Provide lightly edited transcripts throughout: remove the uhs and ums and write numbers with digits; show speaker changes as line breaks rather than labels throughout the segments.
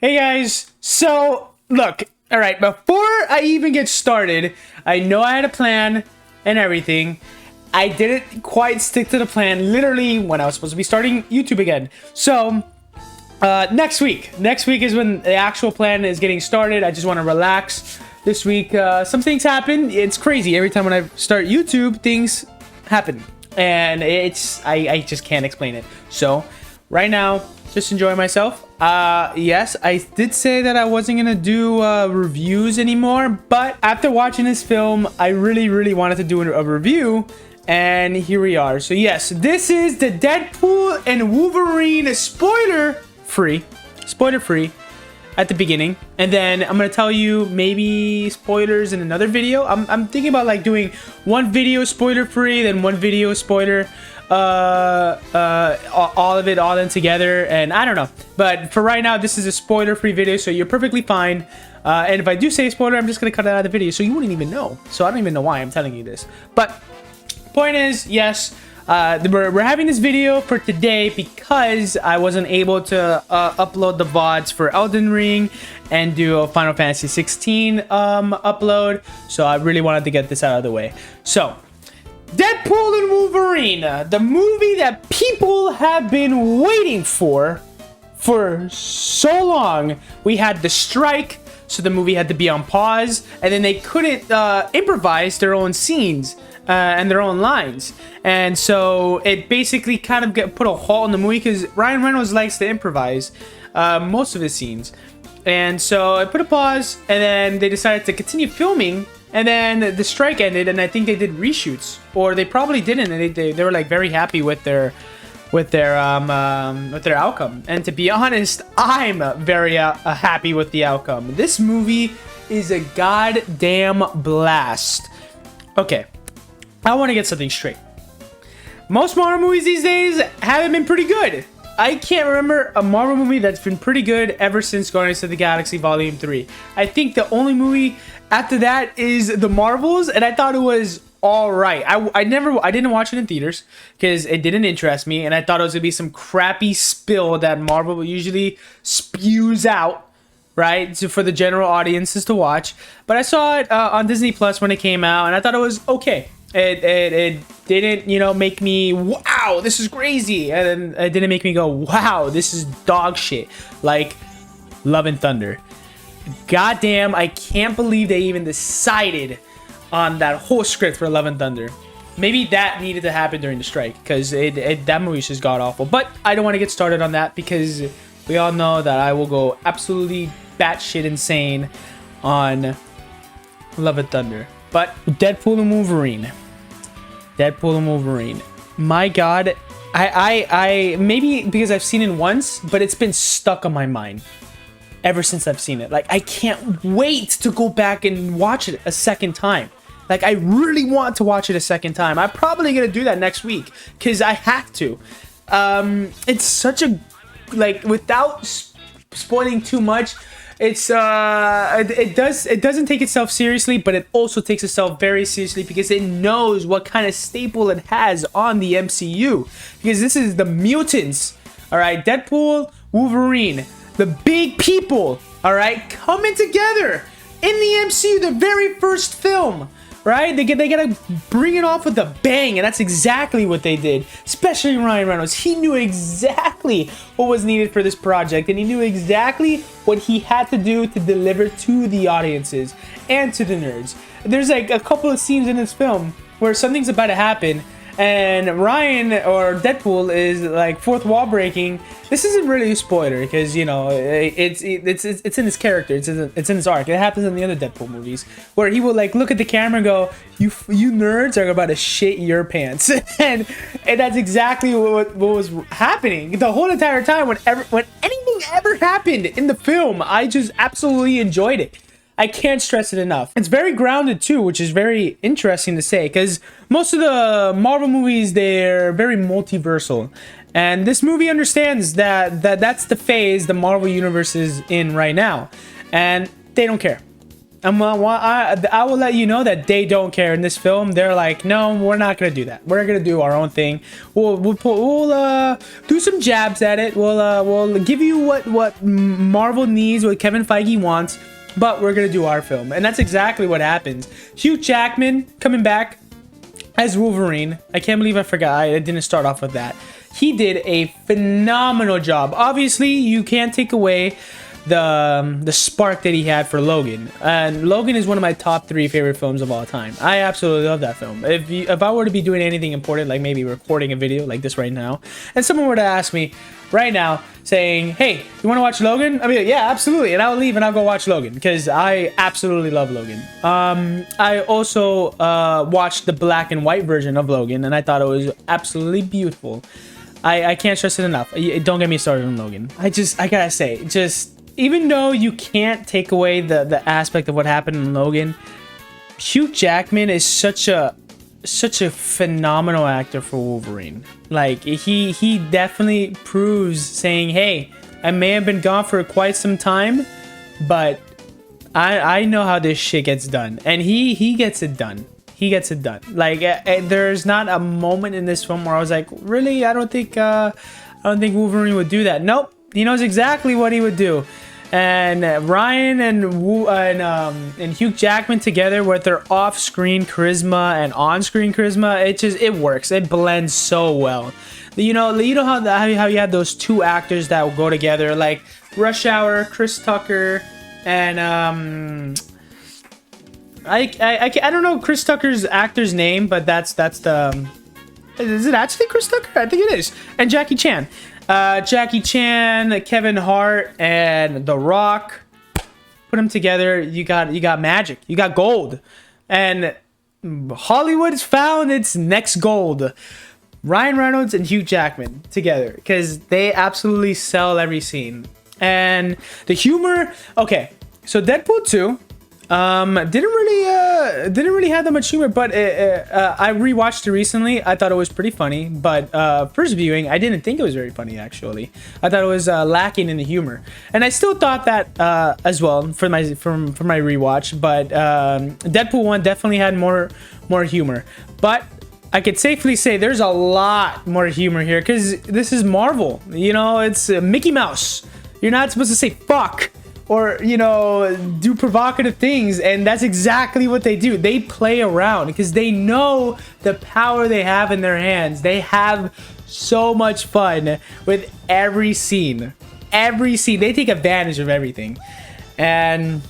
Hey guys, so look, all right, before I even get started, I know I had a plan and everything. I didn't quite stick to the plan literally when I was supposed to be starting YouTube again. So next week is when the actual plan is getting started. I just want to relax this week. Some things happen. It's crazy. Every time when I start YouTube, things happen, and I just can't explain it. So right now, just enjoy myself. Yes, I did say that I wasn't gonna do reviews anymore, but after watching this film, I really wanted to do a review, and here we are. So yes, this is the Deadpool and Wolverine spoiler free at the beginning, and then I'm gonna tell you maybe spoilers in another video. I'm thinking about like doing one video spoiler free, then one video spoiler all of it all in together, and I don't know, but for right now this is a spoiler free video, so you're perfectly fine. And if I do say spoiler, I'm just gonna cut it out of the video so you wouldn't even know, so I don't even know why I'm telling you this. But point is, yes, we're having this video for today because I wasn't able to upload the VODs for Elden Ring and do a Final Fantasy 16 upload, so I really wanted to get this out of the way. So Deadpool and Wolverine, the movie that people have been waiting for so long. We had the strike, so the movie had to be on pause, and then they couldn't improvise their own scenes and their own lines, and so it basically kind of put a halt in the movie because Ryan Reynolds likes to improvise most of his scenes, and so I put a pause, and then they decided to continue filming. And then the strike ended, and I think they did reshoots, or they probably didn't. And they were like very happy with their outcome. And to be honest, I'm very happy with the outcome. This movie is a goddamn blast. Okay, I want to get something straight. Most Marvel movies these days haven't been pretty good. I can't remember a Marvel movie that's been pretty good ever since Guardians of the Galaxy Volume 3. I think the only movie after that is The Marvels, and I thought it was alright. I didn't watch it in theaters because it didn't interest me, and I thought it was gonna be some crappy spill that Marvel usually spews out, right, for the general audiences to watch. But I saw it on Disney Plus when it came out, and I thought it was okay. It didn't, make me, wow, this is crazy. And then it didn't make me go, wow, this is dog shit. Like Love and Thunder. Goddamn, I can't believe they even decided on that whole script for Love and Thunder. Maybe that needed to happen during the strike, because that movie just got awful. But I don't want to get started on that because we all know that I will go absolutely batshit insane on Love and Thunder. But Deadpool and Wolverine. My God, I maybe because I've seen it once, but it's been stuck on my mind ever since I've seen it. Like, I can't wait to go back and watch it a second time. Like, I really want to watch it a second time. I'm probably gonna do that next week because I have to. It's such a, like, without spoiling too much, it's it doesn't take itself seriously, but it also takes itself very seriously because it knows what kind of staple it has on the MCU. Because this is the mutants, all right? Deadpool, Wolverine, the big people, all right, coming together in the MCU, the very first film, right? They gotta bring it off with a bang, and that's exactly what they did. Especially Ryan Reynolds. He knew exactly what was needed for this project, and he knew exactly what he had to do to deliver to the audiences and to the nerds. There's like a couple of scenes in this film where something's about to happen, and Ryan or Deadpool is like fourth wall breaking. This isn't really a spoiler because it's in his character, it's in his arc. It happens in the other Deadpool movies where he will like look at the camera and go, "You nerds are about to shit your pants," and that's exactly what was happening the whole entire time. When anything ever happened in the film, I just absolutely enjoyed it. I can't stress it enough. It's very grounded too, which is very interesting to say because most of the Marvel movies, they're very multiversal. And this movie understands that's the phase the Marvel Universe is in right now. And they don't care. I will let you know that they don't care in this film. They're like, no, we're not gonna do that. We're gonna do our own thing. We'll do some jabs at it. We'll give you what Marvel needs, what Kevin Feige wants, but we're gonna do our film, and that's exactly what happens. Hugh Jackman coming back as Wolverine. I can't believe I forgot. I didn't start off with that. He did a phenomenal job. Obviously, you can't take away the spark that he had for Logan, and Logan is one of my top 3 favorite films of all time. I absolutely love that film. If I were to be doing anything important, like maybe recording a video like this right now, and someone were to ask me right now saying, hey, you want to watch Logan? I'd be like, yeah, absolutely, and I'll leave and I'll go watch Logan because I absolutely love Logan. I also watched the black and white version of Logan, and I thought it was absolutely beautiful. I can't stress it enough. Don't get me started on Logan. I gotta say, even though you can't take away the aspect of what happened in Logan, Hugh Jackman is such a phenomenal actor for Wolverine. Like, he definitely proves, saying, hey, I may have been gone for quite some time, but I know how this shit gets done. And he gets it done. He gets it done. Like, there's not a moment in this film where I was like, really? I don't think Wolverine would do that. Nope. He knows exactly what he would do. And Ryan and Hugh Jackman together with their off-screen charisma and on-screen charisma, it works. It blends so well. You know how you had those 2 actors that will go together, like Rush Hour, Chris Tucker, and I don't know Chris Tucker's actor's name, but that's the. Is it actually Chris Tucker? I think it is. And Jackie Chan. Jackie Chan, Kevin Hart, and The Rock. Put them together, you got magic. You got gold. And Hollywood's found its next gold. Ryan Reynolds and Hugh Jackman together, because they absolutely sell every scene. And the humor, okay, so Deadpool 2 didn't really have that much humor, but I rewatched it recently. I thought it was pretty funny, but first viewing, I didn't think it was very funny, actually. I thought it was lacking in the humor, and I still thought that as well for my rewatch. But Deadpool 1 definitely had more humor, but I could safely say there's a lot more humor here because this is Marvel. You know, it's Mickey Mouse. You're not supposed to say fuck or, you know, do provocative things, and that's exactly what they do. They play around because they know the power they have in their hands. They have so much fun with every scene. Every scene. They take advantage of everything. And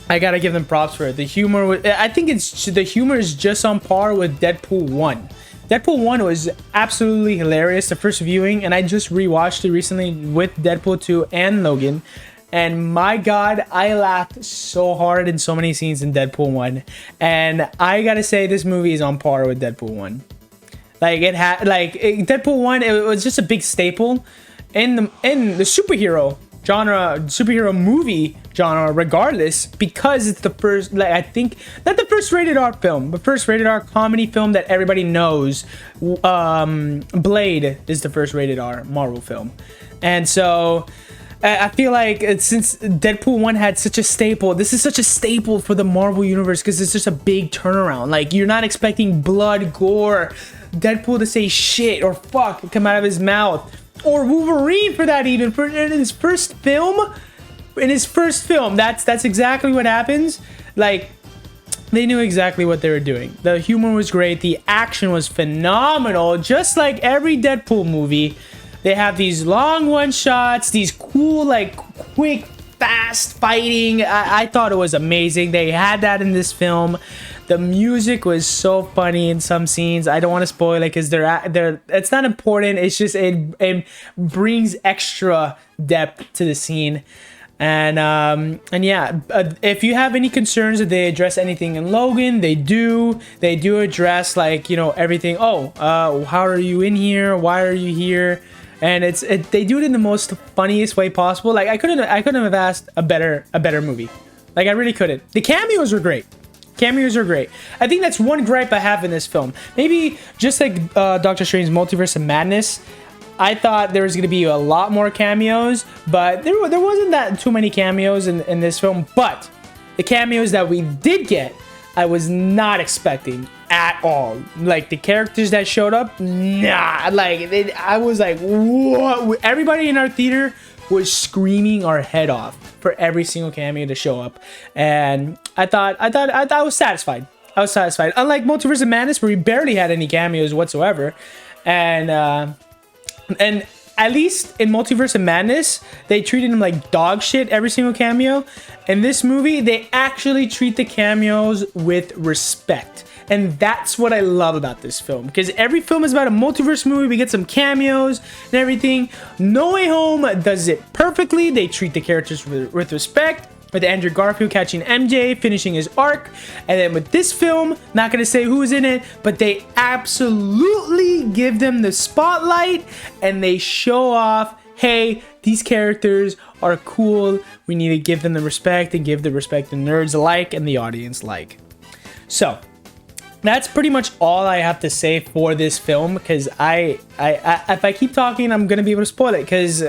I gotta give them props for it. The humor, I think the humor is just on par with Deadpool 1. Deadpool 1 was absolutely hilarious the first viewing, and I just rewatched it recently with Deadpool 2 and Logan. And my God, I laughed so hard in so many scenes in Deadpool 1. And I gotta say, this movie is on par with Deadpool 1. Like, Deadpool 1, it was just a big staple in the superhero genre, superhero movie genre, regardless, because it's the first, like, I think, not the first rated R film, but first rated R comedy film that everybody knows. Blade is the first rated R Marvel film. And so I feel like since Deadpool 1 had such a staple, this is such a staple for the Marvel universe because it's just a big turnaround. Like, you're not expecting blood, gore, Deadpool to say shit or fuck come out of his mouth, or Wolverine for that, even in his first film. That's exactly what happens. Like, they knew exactly what they were doing. The humor was great. The action was phenomenal. Just like every Deadpool movie, they have these long one-shots, these cool, like, quick, fast fighting. I thought it was amazing. They had that in this film. The music was so funny in some scenes. I don't want to spoil it because it's not important. It's just it brings extra depth to the scene. And yeah, if you have any concerns that they address anything in Logan, they do address, like, you know, everything. How are you in here? Why are you here? And they do it in the most funniest way possible. Like, I couldn't have asked a better movie. Like, I really couldn't. The cameos were great. Cameos are great. I think that's one gripe I have in this film. Maybe just like Doctor Strange's Multiverse of Madness, I thought there was going to be a lot more cameos, but there wasn't that too many cameos in this film. But the cameos that we did get, I was not expecting at all. Like, the characters that showed up, nah. Like, I was like, what? Everybody in our theater was screaming our head off for every single cameo to show up, and I thought I was satisfied. I was satisfied. Unlike Multiverse of Madness, where we barely had any cameos whatsoever, and at least in Multiverse of Madness, they treated him like dog shit every single cameo. In this movie, they actually treat the cameos with respect. And that's what I love about this film. Because every film is about a multiverse movie. We get some cameos and everything. No Way Home does it perfectly. They treat the characters with respect. With Andrew Garfield catching MJ, finishing his arc. And then with this film, not going to say who's in it, but they absolutely give them the spotlight. And they show off, hey, these characters are cool. We need to give them the respect and give the respect the nerds alike and the audience like. So that's pretty much all I have to say for this film, because if I keep talking, I'm gonna be able to spoil it, because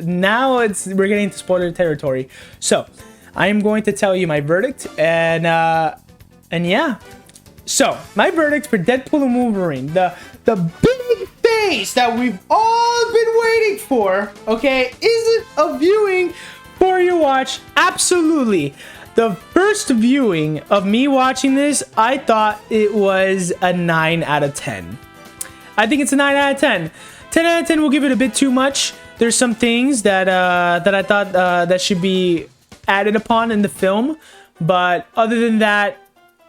now we're getting into spoiler territory. So I am going to tell you my verdict, and yeah. So my verdict for Deadpool and Wolverine, the big face that we've all been waiting for, okay, is it a viewing for your watch? Absolutely. The first viewing of me watching this, I thought it was a 9 out of 10. I think it's a 9 out of 10. 10 out of 10 will give it a bit too much. There's some things that I thought that should be added upon in the film, but other than that,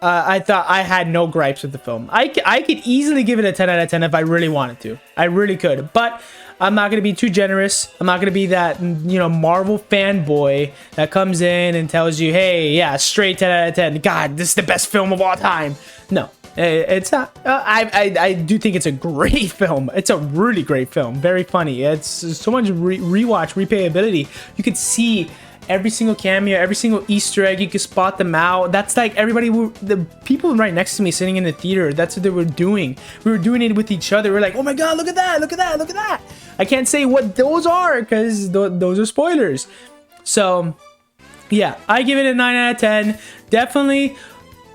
I thought I had no gripes with the film. I could easily give it a 10 out of 10 if I really wanted to. I really could, but I'm not going to be too generous. I'm not going to be that, Marvel fanboy that comes in and tells you, hey, yeah, straight 10 out of 10. God, this is the best film of all time. No, it's not. I do think it's a great film. It's a really great film. Very funny. It's so much rewatch, replayability. You could see every single cameo, every single Easter egg. You can spot them out. That's like the people right next to me sitting in the theater, that's what they were doing. We were doing it with each other. We're like, oh my God, look at that, look at that, look at that. I can't say what those are because those are spoilers. So yeah, I give it a 9 out of 10. Definitely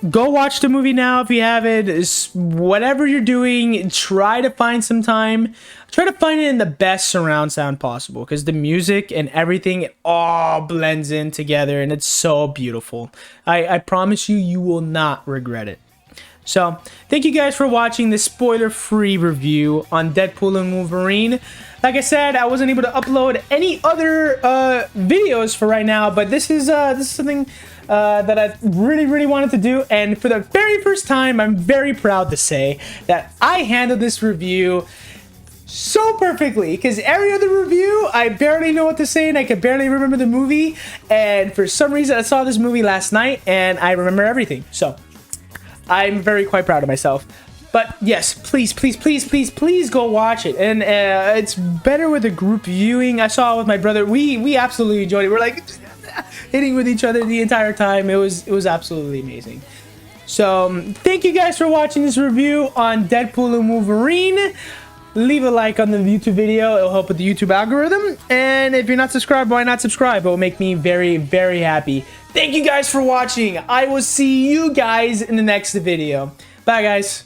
go watch the movie now if you haven't. Whatever you're doing, try to find some time. Try to find it in the best surround sound possible, because the music and everything, it all blends in together and it's so beautiful. I promise you, you will not regret it. So thank you guys for watching this spoiler-free review on Deadpool and Wolverine. Like I said, I wasn't able to upload any other videos for right now, but this is something that I really wanted to do, and for the very first time, I'm very proud to say that I handled this review so perfectly, because every other review, I barely know what to say and I could barely remember the movie, and for some reason I saw this movie last night and I remember everything. So I'm quite proud of myself. But yes, please go watch it. And it's better with a group viewing. I saw it with my brother. We absolutely enjoyed it. We're like hitting with each other the entire time. It was absolutely amazing. So thank you guys for watching this review on Deadpool and Wolverine. Leave a like on the YouTube video. It'll help with the YouTube algorithm. And if you're not subscribed, why not subscribe? It will make me very happy. Thank you guys for watching. I will see you guys in the next video. Bye, guys.